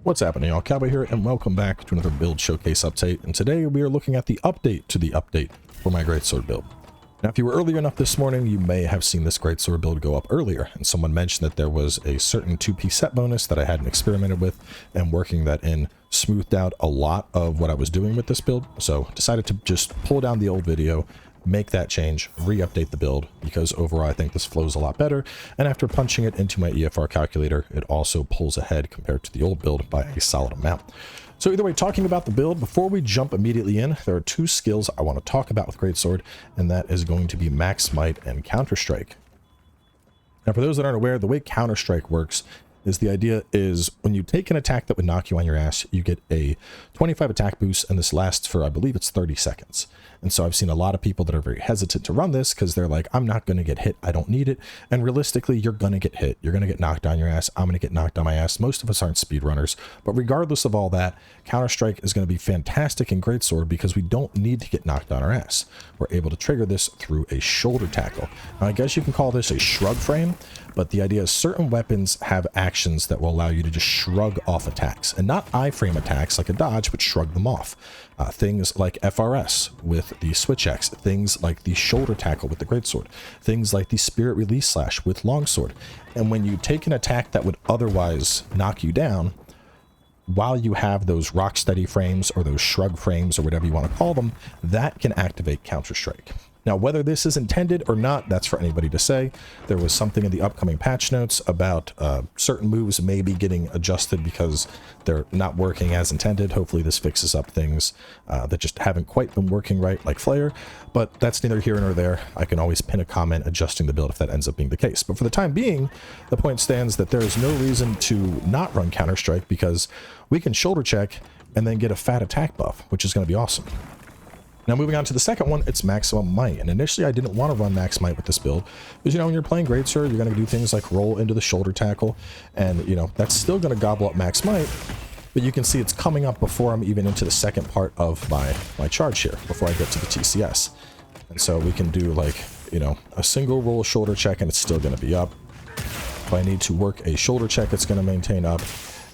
What's happening, y'all? Cowboy here, and welcome back to another build showcase update. And today we are looking at the update to the update for my Greatsword build. Now, if you were earlier enough this morning, you may have seen this Greatsword build go up earlier, and someone mentioned that there was a certain 2-piece set bonus that I hadn't experimented with, and working that in smoothed out a lot of what I was doing with this build. So decided to just pull down the old video, make that change, re-update the build, because overall I think this flows a lot better, and after punching it into my EFR calculator, it also pulls ahead compared to the old build by a solid amount. So either way, talking about the build, before we jump immediately in, there are two skills I want to talk about with Greatsword, and that is going to be Max Might and Counterstrike. Now, for those that aren't aware, the way Counterstrike works is the idea is when you take an attack that would knock you on your ass, you get a 25 attack boost, and this lasts for, I believe it's 30 seconds. And so I've seen a lot of people that are very hesitant to run this because they're like, I'm not going to get hit. I don't need it. And realistically, you're going to get hit. You're going to get knocked on your ass. I'm going to get knocked on my ass. Most of us aren't speedrunners. But regardless of all that, Counterstrike is going to be fantastic in Greatsword because we don't need to get knocked on our ass. We're able to trigger this through a shoulder tackle. Now, I guess you can call this a shrug frame, but the idea is certain weapons have actions that will allow you to just shrug off attacks. And not iframe attacks like a dodge, but shrug them off. Things like FRS with the Switch X, things like the shoulder tackle with the Greatsword, things like the Spirit Release Slash with Longsword. And when you take an attack that would otherwise knock you down, while you have those rocksteady frames or those shrug frames or whatever you want to call them, that can activate Counterstrike. Now, whether this is intended or not, that's for anybody to say. There was something in the upcoming patch notes about certain moves may be getting adjusted because they're not working as intended. Hopefully this fixes up things that just haven't quite been working right, like Flare, but that's neither here nor there. I can always pin a comment adjusting the build if that ends up being the case. But for the time being, the point stands that there is no reason to not run Counterstrike because we can shoulder check and then get a fat attack buff, which is going to be awesome. Now, moving on to the second one, it's Maximum Might. And initially, I didn't want to run Max Might with this build because, you know, when you're playing Greatsword, you're going to do things like roll into the shoulder tackle. And, you know, that's still going to gobble up Max Might. But you can see it's coming up before I'm even into the second part of my charge here, before I get to the TCS. And so we can do, like, you know, a single roll shoulder check, and it's still going to be up. If I need to work a shoulder check, it's going to maintain up.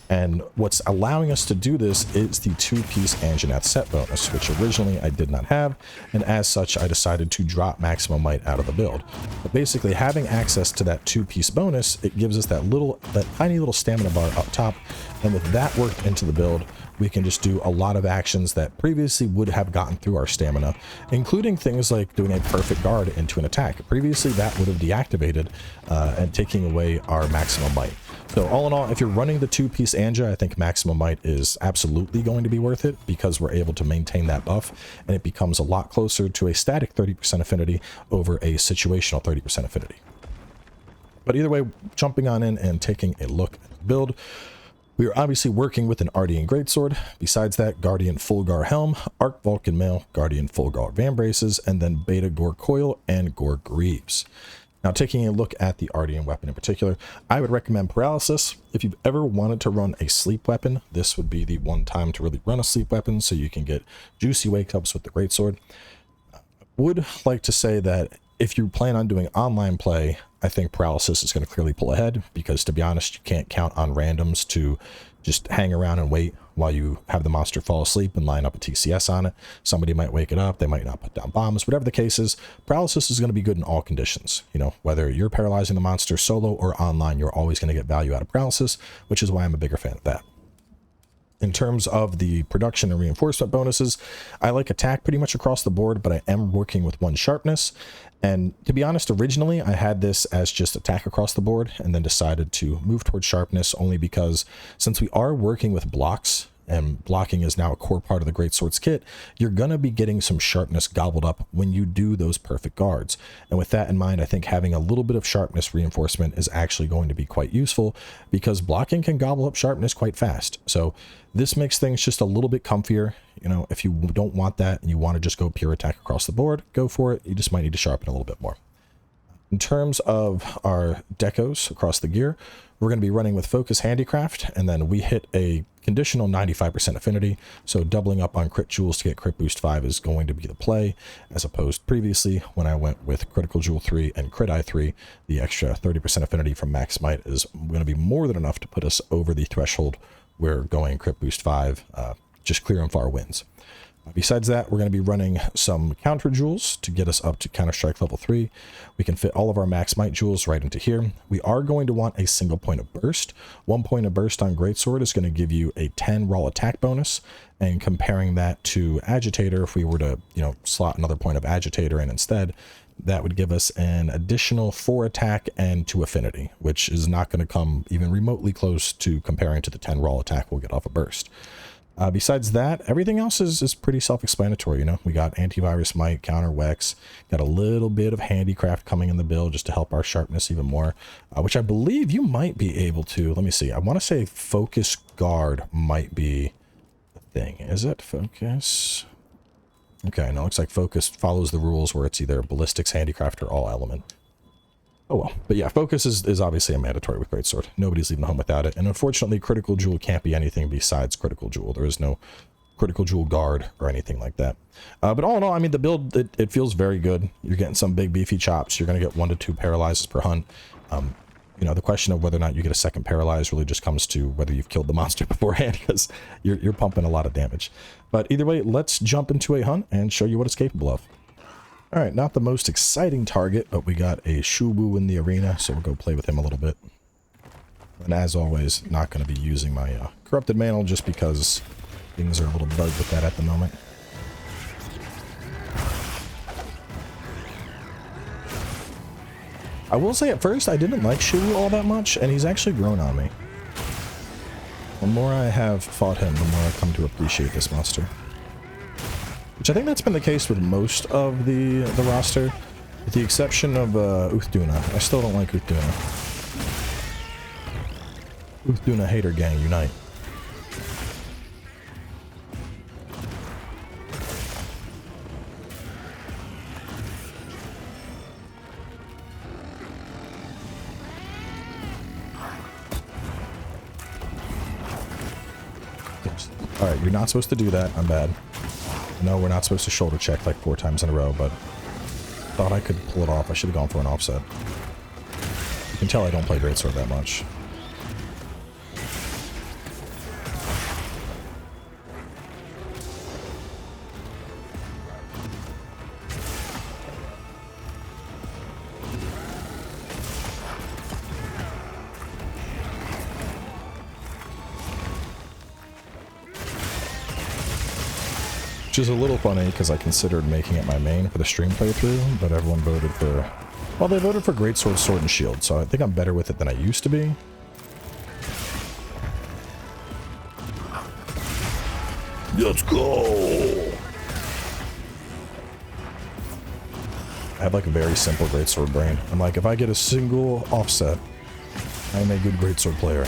And what's allowing us to do this is the 2-piece Anjanath set bonus, which originally I did not have, and as such I decided to drop Maximum Might out of the build. But basically, having access to that 2-piece bonus, it gives us that tiny little stamina bar up top, and with that worked into the build, we can just do a lot of actions that previously would have gotten through our stamina, including things like doing a perfect guard into an attack. Previously, that would have deactivated and taking away our Maximum Might. So all in all, if you're running the 2-piece Anja, I think Maximum Might is absolutely going to be worth it because we're able to maintain that buff, and it becomes a lot closer to a static 30% affinity over a situational 30% affinity. But either way, jumping on in and taking a look at the build, we are obviously working with an Ardian Greatsword. Besides that, Guardian Fulgar Helm, Arc Vulcan Mail, Guardian Fulgar Vambraces, and then Beta Gore Coil and Gore Greaves. Now, taking a look at the Ardian weapon in particular, I would recommend Paralysis. If you've ever wanted to run a sleep weapon, this would be the one time to really run a sleep weapon so you can get juicy wake-ups with the Greatsword. I would like to say that if you plan on doing online play, I think Paralysis is going to clearly pull ahead because, to be honest, you can't count on randoms to just hang around and wait while you have the monster fall asleep and line up a TCS on it. Somebody might wake it up, they might not put down bombs, whatever the case is. Paralysis is going to be good in all conditions. You know, whether you're paralyzing the monster solo or online, you're always going to get value out of Paralysis, which is why I'm a bigger fan of that. In terms of the production and reinforcement bonuses, I like attack pretty much across the board, but I am working with 1 sharpness. And to be honest, originally I had this as just attack across the board and then decided to move towards sharpness only because since we are working with blocks and blocking is now a core part of the Greatsword's kit, you're going to be getting some sharpness gobbled up when you do those perfect guards. And with that in mind, I think having a little bit of sharpness reinforcement is actually going to be quite useful because blocking can gobble up sharpness quite fast. So this makes things just a little bit comfier. You know, if you don't want that and you want to just go pure attack across the board, go for it. You just might need to sharpen a little bit more. In terms of our decos across the gear, we're going to be running with Focus Handicraft, and then we hit a conditional 95% affinity, so doubling up on crit jewels to get crit boost 5 is going to be the play, as opposed previously when I went with critical jewel 3 and crit eye 3, the extra 30% affinity from Max Might is going to be more than enough to put us over the threshold we're going crit boost 5, just clear and far wins. Besides that, we're going to be running some counter jewels to get us up to Counterstrike level 3. We can fit all of our max might jewels right into here. We are going to want a single point of burst. 1 point of burst on Greatsword is going to give you a 10 raw attack bonus, and comparing that to Agitator, if we were to, slot another point of Agitator in instead, that would give us an additional 4 attack and 2 affinity, which is not going to come even remotely close to comparing to the 10 raw attack we'll get off a burst. Besides that, everything else is pretty self-explanatory. We got antivirus might, counter wex, got a little bit of handicraft coming in the build just to help our sharpness even more, which I believe you might be able to. Let me see. I want to say focus guard might be a thing. Is it focus? Okay, no, looks like focus follows the rules where it's either ballistics, handicraft, or all element. Oh well, but yeah, focus is obviously a mandatory with Greatsword. Nobody's leaving home without it, and unfortunately, critical jewel can't be anything besides critical jewel. There is no critical jewel guard or anything like that. But all in all, I mean, the build, it feels very good. You're getting some big beefy chops. You're going to get 1 to 2 paralyzes per hunt. The question of whether or not you get a second paralyze really just comes to whether you've killed the monster beforehand, because you're pumping a lot of damage. But either way, let's jump into a hunt and show you what it's capable of. All right, not the most exciting target, but we got a Shubu in the arena, so we'll go play with him a little bit. And as always, not going to be using my corrupted mantle just because things are a little bugged with that at the moment. I will say at first I didn't like Shubu all that much, and he's actually grown on me. The more I have fought him, the more I've come to appreciate this monster. Which I think that's been the case with most of the roster, with the exception of Uthduna. I still don't like Uthduna. Uthduna hater gang unite. Alright, you're not supposed to do that. I'm bad. No, we're not supposed to shoulder check like 4 times in a row, but thought I could pull it off. I should have gone for an offset. You can tell I don't play Greatsword that much. Which is a little funny because I considered making it my main for the stream playthrough, but everyone voted for... Well, they voted for Greatsword, Sword, and Shield, so I think I'm better with it than I used to be. Let's go! I have like a very simple Greatsword brain. I'm like, if I get a single offset, I'm a good Greatsword player.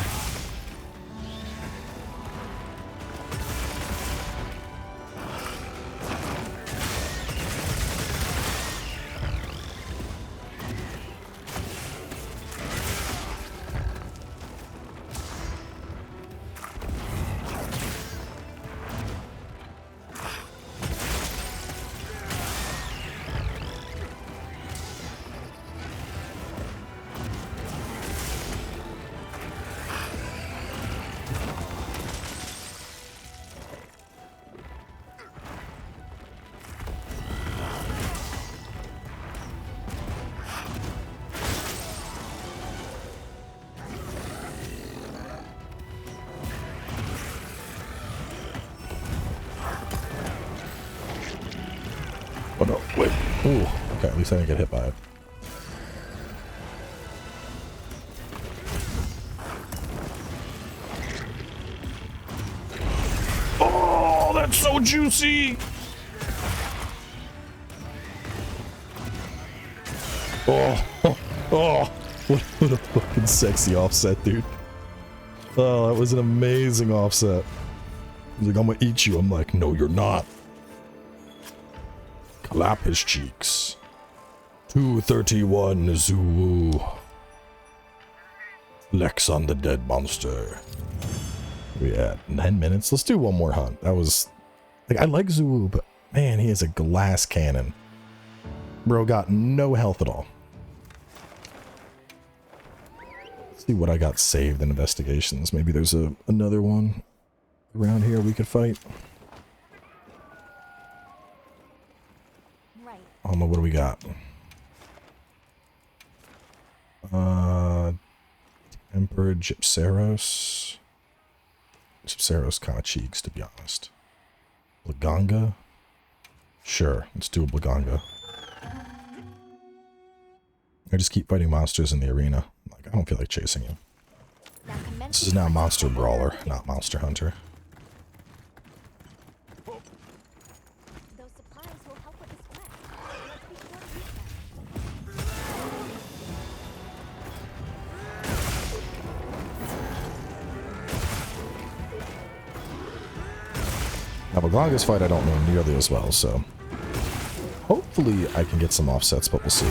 Oh no, wait. Ooh, okay, at least I didn't get hit by it. Oh, that's so juicy! Oh, what a fucking sexy offset, dude. Oh, that was an amazing offset. He's like, I'm gonna eat you. I'm like, no, you're not. Clap his cheeks. 231 Zoo. Flex on the dead monster. We at 9 minutes. Let's do one more hunt. That was like, I like Zoo, but man, he has a glass cannon. Bro got no health at all. See what I got saved in investigations. Maybe there's another one around here we could fight. Right. Alma, what do we got? Emperor Gypseros. Gypseros kind of cheeks, to be honest. Blaganga? Sure, let's do a Blaganga. I just keep fighting monsters in the arena. Like, I don't feel like chasing you. This is now Monster Brawler, not Monster Hunter. Those supplies will help with this quest. Let's be sure to use them. Now, Blaganga's fight I don't know nearly as well, so hopefully I can get some offsets, but we'll see.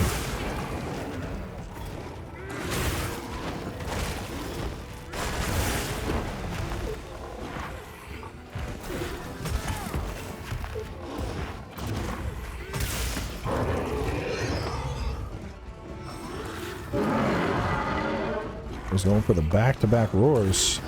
He's going for the back-to-back roars.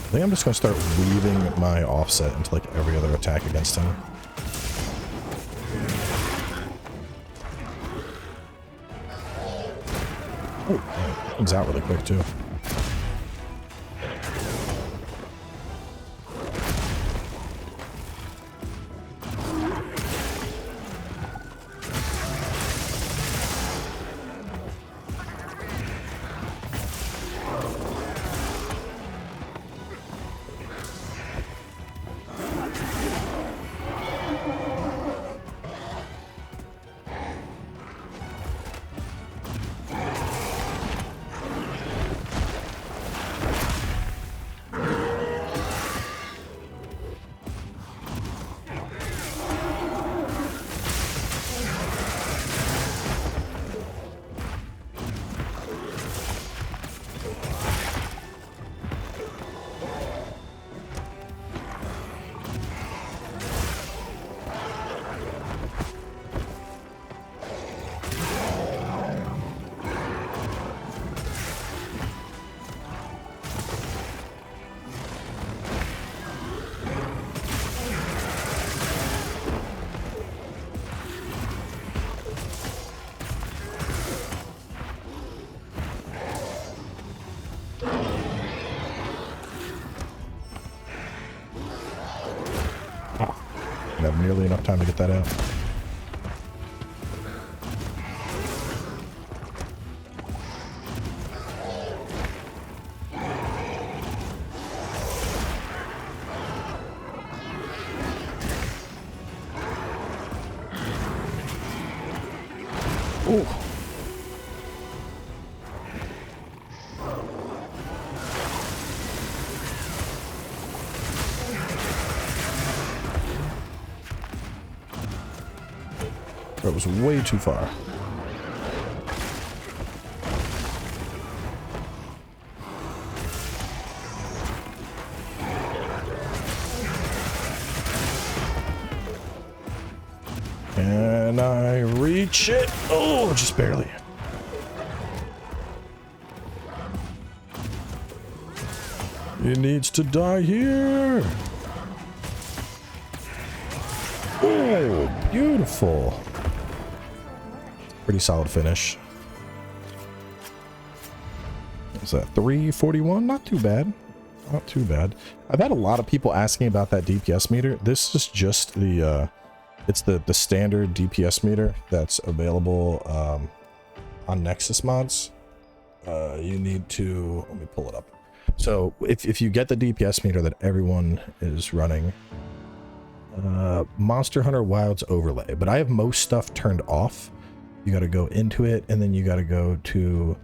I think I'm just going to start weaving my offset into like every other attack against him. Oh, man, comes out really quick too. Have nearly enough time to get that out. Ooh. That was way too far. Can I reach it? Oh, just barely. He needs to die here. Oh, beautiful. Pretty solid finish. What's that? 341? Not too bad. Not too bad. I've had a lot of people asking about that DPS meter. This is just the it's the standard DPS meter that's available on Nexus mods. You need to, let me pull it up. So if you get the DPS meter that everyone is running, Monster Hunter Wilds overlay, but I have most stuff turned off. You got to go into it, and then you got to go to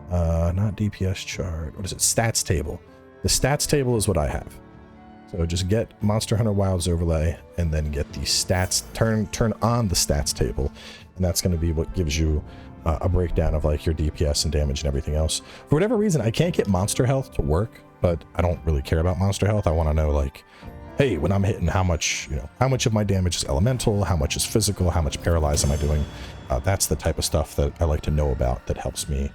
not DPS chart. What is it? Stats table. The stats table is what I have. So just get Monster Hunter Wilds overlay and then get the stats, turn on the stats table. And that's going to be what gives you a breakdown of like your DPS and damage and everything else. For whatever reason, I can't get monster health to work, but I don't really care about monster health. I want to know like, hey, when I'm hitting, how much, how much of my damage is elemental, how much is physical, how much paralyze am I doing? That's the type of stuff that I like to know about that helps me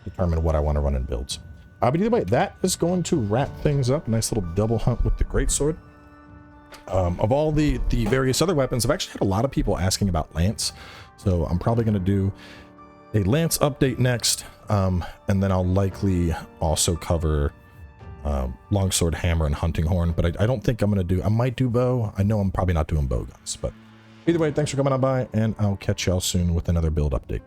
determine what I want to run in builds. But either way, that is going to wrap things up. Nice little double hunt with the Greatsword. Of all the various other weapons, I've actually had a lot of people asking about Lance. So I'm probably going to do a Lance update next. And then I'll likely also cover Longsword, Hammer, and Hunting Horn. But I don't think I'm going to do... I might do bow. I know I'm probably not doing bow guns. But either way, thanks for coming on by, and I'll catch y'all soon with another build update.